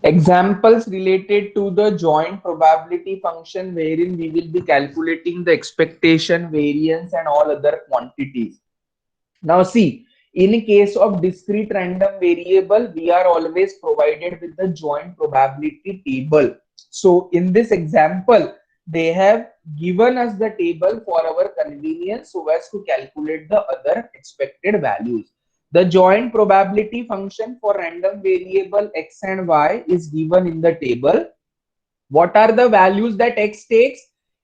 Examples related to the joint probability function wherein we will be calculating the expectation, variance and all other quantities. Now see, in case of discrete random variable, we are always provided with the joint probability table. So in this example, they have given us the table for our convenience so as to calculate the other expected values. The joint probability function for random variable x and y is given in the table. What are the values that x takes?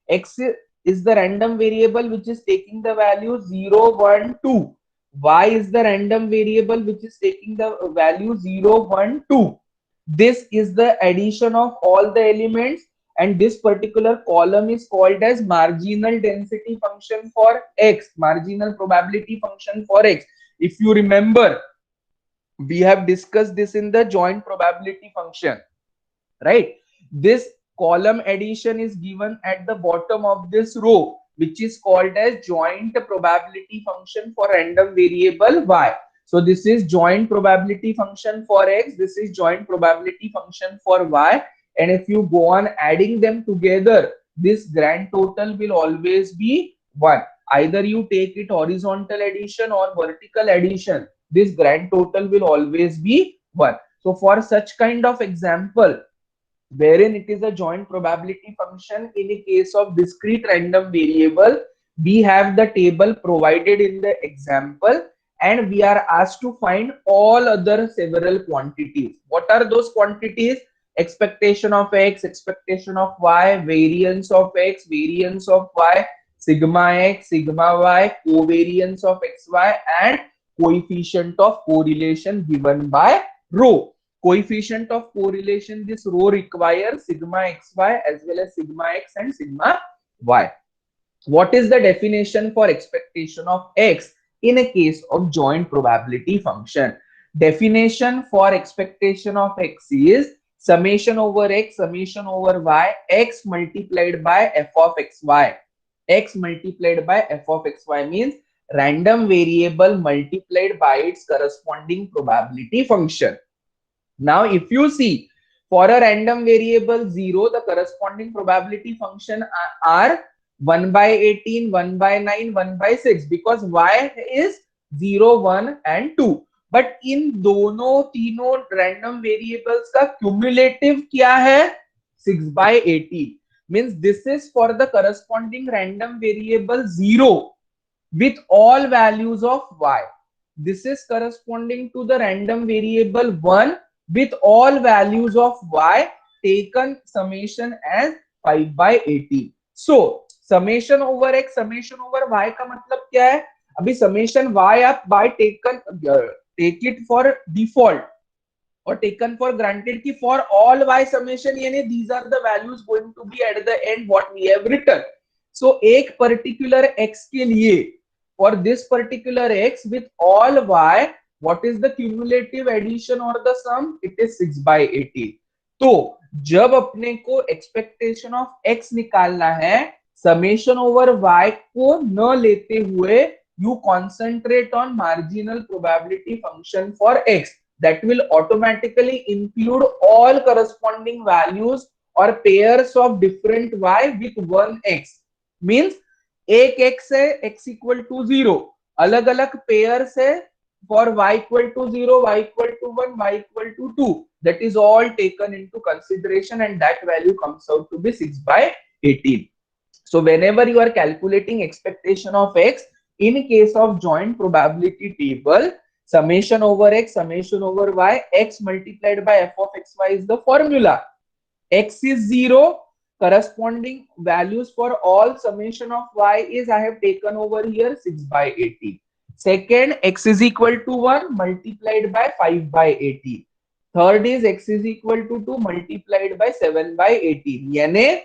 X is the random variable which is taking the value 0, 1, 2. Y is the random variable which is taking the value 0, 1, 2. This is the addition of all the elements, and this particular column is called as marginal density function for x, marginal probability function for x. If you remember, we have discussed this in the joint probability function, right? This column addition is given at the bottom of this row, which is called as joint probability function for random variable y. So this is joint probability function for x, this is joint probability function for y, and if you go on adding them together, this grand total will always be 1. Either you take it horizontal addition or vertical addition, this grand total will always be 1. So for such kind of example wherein it is a joint probability function in a case of discrete random variable, we have the table provided in the example and we are asked to find all other several quantities. What are those quantities? Expectation of x, expectation of y, variance of x, variance of y, sigma x, sigma y, covariance of xy, and coefficient of correlation given by rho. Coefficient of correlation, this row requires sigma xy as well as sigma x and sigma y. What is the definition for expectation of x in a case of joint probability function? Definition for expectation of x is summation over x, summation over y, x multiplied by f of xy. X multiplied by f of xy means random variable multiplied by its corresponding probability function. Now, if you see for a random variable 0, the corresponding probability function are 1 by 18, 1 by 9, 1 by 6 because y is 0, 1 and 2. But in दोनों तीनों random variables का cumulative क्या है? 6 by 18. Means this is for the corresponding random variable 0 with all values of y. This is corresponding to the random variable 1 with all values of y, taken summation as 5 by 18. So summation over x, summation over y का मतलब क्या है? अभी summation y आप by taken take it for default or taken for granted कि for all y summation यानी these are the values going to be at the end what we have written. So एक particular x के लिए for this particular x with all y, what is the cumulative addition or the sum? It is 6 by 18. तो जब अपने को expectation of x निकालना है, summation over y को न लेते हुए you concentrate on marginal probability function for x. That will automatically include all corresponding values or pairs of different y with one x. Means एक x है x equal to 0, अलग अलग pairs है for y equal to 0, y equal to 1, y equal to 2. That is all taken into consideration and that value comes out to be 6 by 18. So whenever you are calculating expectation of x in case of joint probability table, summation over x, summation over y, x multiplied by f of xy is the formula. X is 0, corresponding values for all summation of y is I have taken over here 6 by 18. Second, x is equal to 1 multiplied by 5 by 18. Third is x is equal to 2 multiplied by 7 by 18. यानी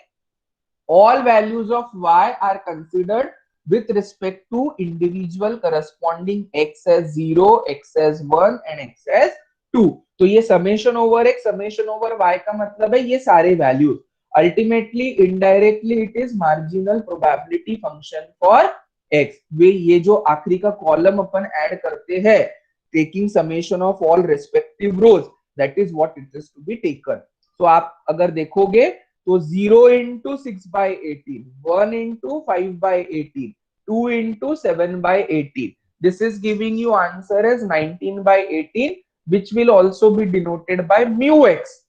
all values of y are considered with respect to individual corresponding x as 0, x as 1 and x as 2. तो ये summation over x, summation over y का मतलब है ये सारे values. Ultimately, indirectly, it is marginal probability function for x. वे ये जो आखिरी का column अपन add करते हैं, taking summation of all respective rows, that is what it is to be taken. So आप अगर देखोगे तो 0 into 6 by 18, 1 into 5 by 18, 2 into 7 by 18. This is giving you answer as 19 by 18, which will also be denoted by mu x.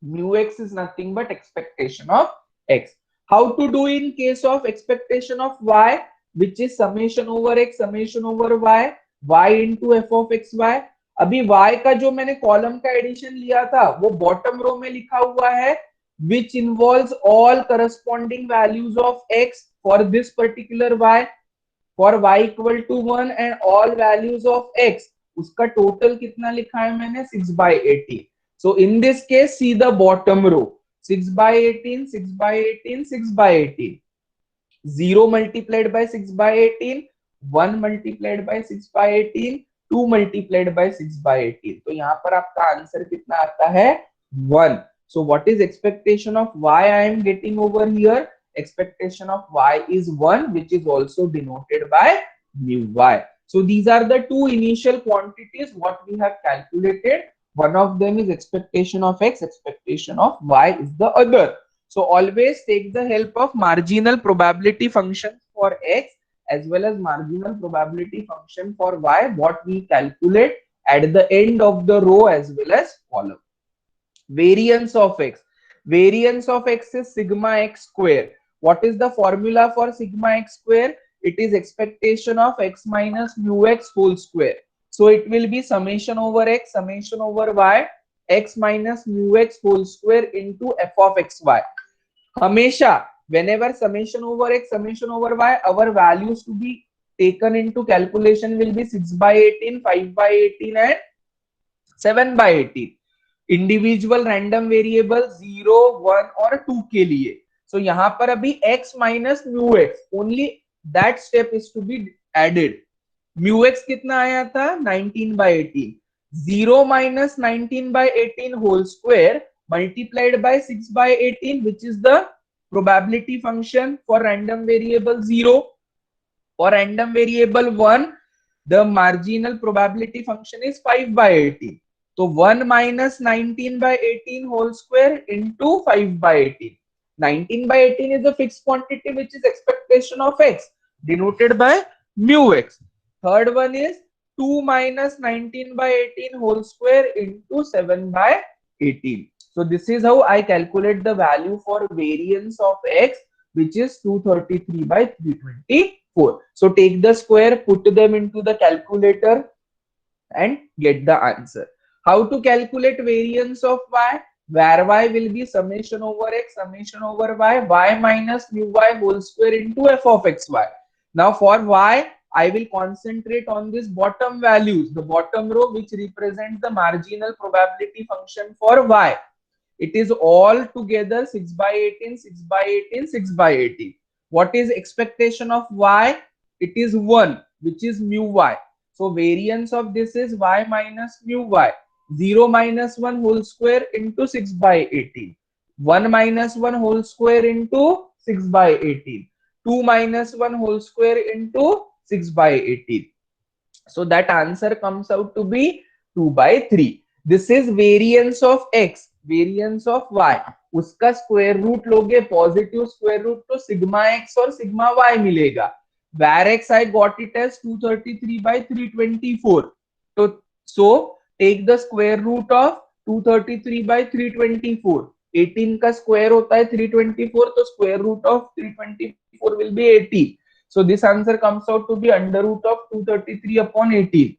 Mu x is nothing but expectation of x. How to do in case of expectation of y, which is summation over x, summation over y into f of x y. अभी y का जो मैंने column का addition लिया था वो bottom row में लिखा हुआ है, which involves all corresponding values of x for this particular y, for y equal to 1 and all values of x. उसका टोटल कितना लिखा है मैंने 6 by 18. So in this case, see the bottom row. 6 by 18, 6 by 18, 6 by 18. 0 multiplied by 6 by 18, 1 multiplied by 6 by 18, 2 multiplied by 6 by 18. तो यहाँ पर आपका answer कितना आता है 1. So what is expectation of y I am getting over here? Expectation of y is 1, which is also denoted by mu y. So these are the two initial quantities what we have calculated. One of them is expectation of x, expectation of y is the other. So always take the help of marginal probability function for x as well as marginal probability function for y, what we calculate at the end of the row as well as column. Variance of x. Variance of x is sigma x square. What is the formula for sigma x square? It is expectation of x minus mu x whole square. So it will be summation over x, summation over y, x minus mu x whole square into f of xy. Hamesha, whenever summation over x, summation over y, our values to be taken into calculation will be 6 by 18, 5 by 18 and 7 by 18. Individual random variable 0, 1 और 2 के लिए. सो यहां पर अभी x minus mu x, only that step is to be added. Mu x कितना आया था 19 by 18. 0 minus 19 by 18 whole square multiplied by 6 by 18, which is the probability function for random variable 0. For random variable 1, the marginal probability function is 5 by 18. So 1 minus 19 by 18 whole square into 5 by 18. 19 by 18 is a fixed quantity which is expectation of x, denoted by mu x. Third one is 2 minus 19 by 18 whole square into 7 by 18. So this is how I calculate the value for variance of x, which is 233 by 324. So take the square, put them into the calculator and get the answer. How to calculate variance of y? Where y will be summation over x, summation over y minus mu y whole square into f of xy. Now for y, I will concentrate on this bottom values, the bottom row which represents the marginal probability function for y. It is all together 6 by 18, 6 by 18, 6 by 18. What is expectation of y? It is 1, which is mu y. So variance of this is y minus mu y. 0 minus 1 whole square into 6 by 18. 1 minus 1 whole square into 6 by 18. 2 minus 1 whole square into 6 by 18. So that answer comes out to be 2 by 3. This is variance of x, variance of y. उसका square root लोगे, positive square root तो sigma x और sigma y मिलेगा. Where x I got it as 233 by 324. So take the square root of 233 by 324. 18 का square होता है 324, तो square root of 324 will be 80. So this answer comes out to be under root of 233 upon 18.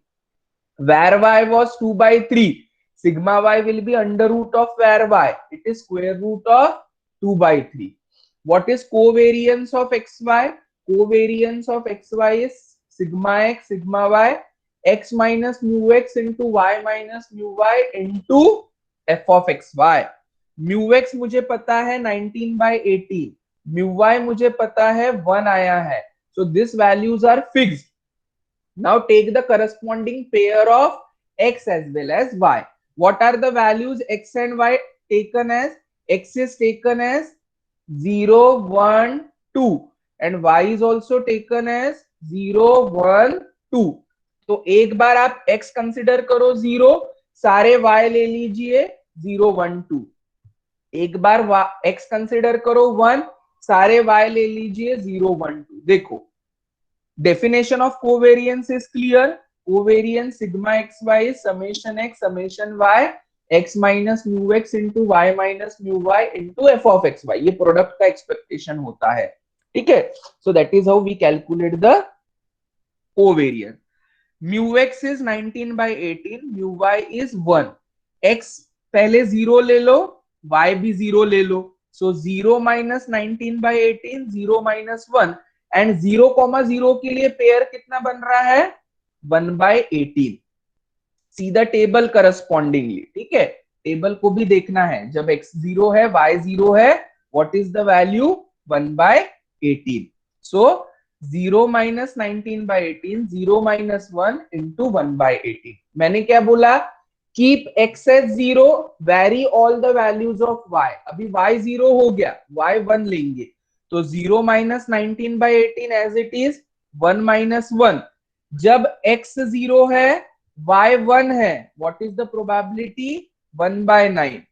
Where y was 2 by 3. Sigma y will be under root of where y. It is square root of 2 by 3. What is covariance of xy? Covariance of xy is sigma x, sigma y, x minus mu x into y minus mu y into f of xy. Mu x मुझे पता है 19 by 18. Mu y मुझे पता है 1 आया है. So these values are fixed. Now take the corresponding pair of x as well as y. What are the values x and y taken as? X is taken as 0, 1, 2 and y is also taken as 0, 1, 2. तो एक बार आप x consider करो 0, सारे y ले लीजिए 0 1 2, एक बार x consider करो 1, सारे y ले लीजिए 0 1 2। देखो definition of covariance is clear. Covariance sigma xy is summation x summation y x minus mu x into y minus mu y into f of xy, ये प्रोडक्ट का एक्सपेक्टेशन होता है, ठीक है। So that is how we calculate the covariance. Mu x is 19 by 18, mu y is 1, x पहले 0 ले लो, y भी 0 ले लो, so 0 minus 19 by 18, 0 minus 1, and 0,0 के लिए पेयर कितना बन रहा है 1 by 18। See the table correspondingly, ठीक है, टेबल को भी देखना है, जब x 0 है y 0 है, what is the value 1 by 18। So 0 minus 19 by 18, 0 minus 1 into 1 by 18। मैंने क्या बोला, keep x as 0, vary all the values of y। अभी y 0 हो गया, y 1 लेंगे, तो 0 minus 19 by 18 as it is, 1 minus 1। जब x 0 है y 1 है, what is the probability 1 by 9।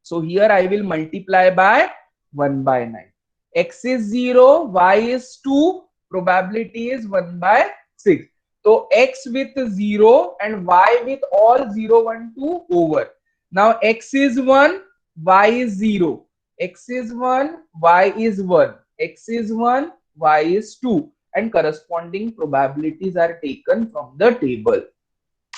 so here I will multiply by 1 by 9। x is 0, y is 2, probability is 1 by 6। तो x with 0 and y with all 0 1 2 over। now x is 1, y is 0, x is 1, y is 1, x is 1, y is 2, and corresponding probabilities are taken from the table।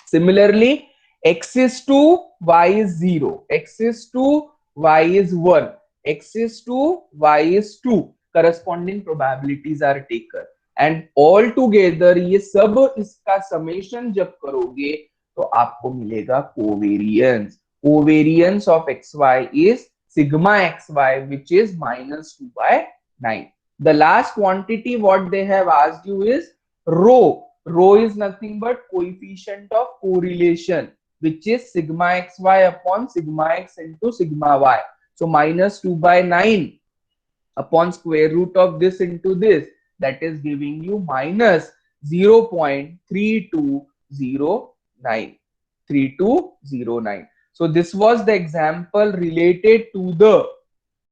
Similarly, x is 2, y is 0, x is 2, y is 1, x is 2, y is 2, corresponding probabilities are taken, and all together ये सब इसका summation जब करोगे तो आपको मिलेगा covariance. Covariance of xy is sigma xy, which is minus 2 by 9। the last quantity what they have asked you is rho। Rho is nothing but coefficient of correlation, which is sigma xy upon sigma x into sigma y। so minus 2 by 9 upon square root of this into this, that is giving you minus 0.3209। so this was the example related to the